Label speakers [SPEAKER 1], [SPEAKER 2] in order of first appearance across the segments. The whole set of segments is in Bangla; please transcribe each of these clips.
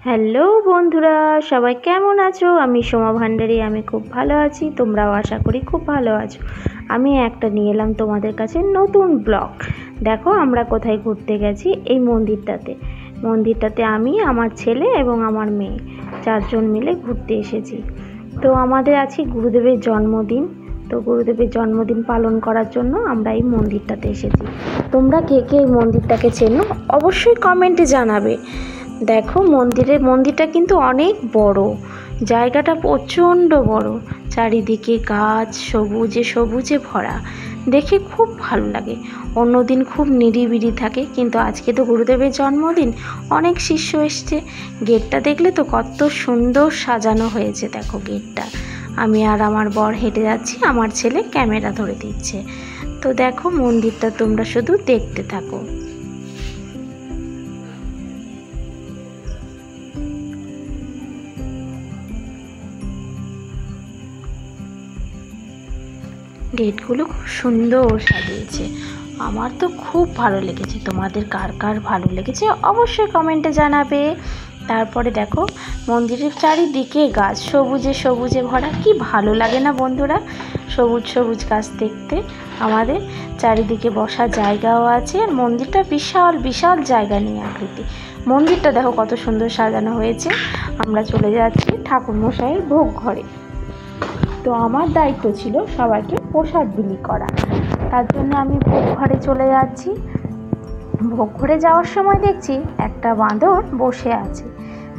[SPEAKER 1] হ্যালো বন্ধুরা, সবাই কেমন আছো? আমি সোমা ভান্ডারী, আমি খুব ভালো আছি। তোমরাও আশা করি খুব ভালো আছো। আমি একটা নিয়ে এলাম তোমাদের কাছে নতুন ব্লগ। দেখো আমরা কোথায় ঘুরতে গেছি। এই মন্দিরটাতে আমি, আমার ছেলে এবং আমার মেয়ে চারজন মিলে ঘুরতে এসেছি। তো আমাদের আজকে গুরুদেবের জন্মদিন। তো গুরুদেবের জন্মদিন পালন করার জন্য আমরা এই মন্দিরটাতে এসেছি। তোমরা কে কে এই মন্দিরটাকে চেনো অবশ্যই কমেন্টে জানাবে। দেখো মন্দিরটা কিন্তু অনেক বড়, জায়গাটা প্রচণ্ড বড়, চারিদিকে গাছ সবুজে সবুজে ভরা, দেখে খুব ভালো লাগে। অন্যদিন খুব নিরিবিলি থাকে, কিন্তু আজকে তো গুরুদেবের জন্মদিন, অনেক শিষ্য এসছে। গেটটা দেখলে তো কত সুন্দর সাজানো হয়েছে। দেখো গেটটা, আমি আর আমার বর হেঁটে যাচ্ছি, আমার ছেলে ক্যামেরা ধরে দিচ্ছে। তো দেখো মন্দিরটা তোমরা শুধু দেখতে থাকো। গেটগুলো খুব সুন্দর সাজিয়েছে, আমার তো খুব ভালো লেগেছে। তোমাদের কার কার ভালো লেগেছে অবশ্যই কমেন্টে জানাবে। তারপরে দেখো মন্দিরের চারিদিকে গাছ সবুজে সবুজে ভরা, কি ভালো লাগে না বন্ধুরা সবুজ সবুজ গাছ দেখতে। আমাদের চারিদিকে বসার জায়গাও আছে, আর মন্দিরটা বিশাল বিশাল জায়গা নিয়ে আকৃতি। মন্দিরটা দেখো কত সুন্দর সাজানো হয়েছে। আমরা চলে যাচ্ছি ঠাকুরমশাইয়ের ভোগ ঘরে। তো আমার দায়িত্ব ছিল সবাইকে প্রসাদ বিলি করা, তার জন্য আমি ভোগ ঘরে চলে যাচ্ছি। ভোগ ঘরে যাওয়ার সময় দেখছি একটা বাঁদর বসে আছে,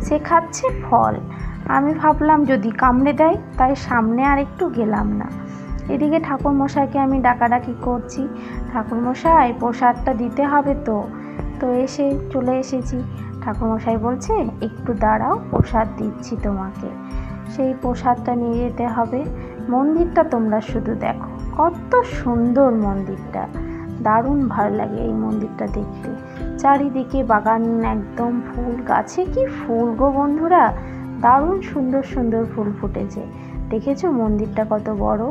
[SPEAKER 1] সে খাচ্ছে ফল। আমি ভাবলাম যদি কামড়ে দেয়, তাই সামনে আর একটু গেলাম না। এদিকে ঠাকুরমশাইকে আমি ডাকাডাকি করছি, ঠাকুরমশাই প্রসাদটা দিতে হবে তো। তো চলে এসেছি। ঠাকুরমশাই বলছে একটু দাঁড়াও, প্রসাদ দিচ্ছি তোমাকে। সেই প্রসাদটা নিয়ে যেতে হবে। মন্দিরটা তোমরা শুধু দেখো, কত সুন্দর মন্দিরটা, দারুণ ভালো লাগে এই মন্দিরটা দেখতে। চারিদিকে বাগান, একদম ফুল গাছে কি ফুল গো বন্ধুরা, দারুণ সুন্দর সুন্দর ফুল ফুটেছে। দেখেছো মন্দিরটা কত বড়,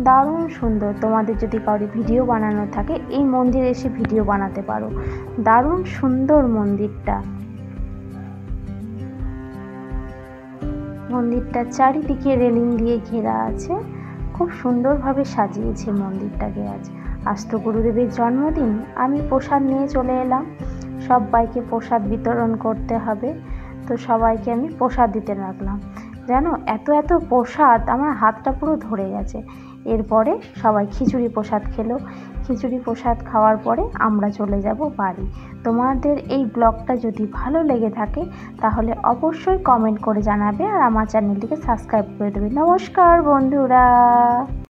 [SPEAKER 1] দারুণ সুন্দর। তোমাদের যদি কারো ভিডিও বানানো থাকে, এই মন্দিরে এসে ভিডিও বানাতে পারো। দারুণ সুন্দর মন্দিরটা। মন্দিরটার চারিদিকে রেলিং দিয়ে ঘেরা আছে, খুব সুন্দরভাবে সাজিয়েছে মন্দিরটাকে। আজ তো গুরুদেবের জন্মদিন, আমি প্রসাদ নিয়ে চলে এলাম। সবাইকে প্রসাদ বিতরণ করতে হবে, তো সবাইকে আমি প্রসাদ দিতে লাগলাম। জানো এত এত প্রসাদ, আমার হাতটা পুরো ধরে গেছে। এরপরে সবাই খিচুড়ি প্রসাদ খেলো। খিচুড়ি প্রসাদ খাওয়ার পরে আমরা চলে যাব বাড়ি। তোমাদের এই ব্লগটা যদি ভালো লেগে থাকে তাহলে অবশ্যই কমেন্ট করে জানাবে, আর আমার চ্যানেলটিকে সাবস্ক্রাইব করে দেবে। নমস্কার বন্ধুরা।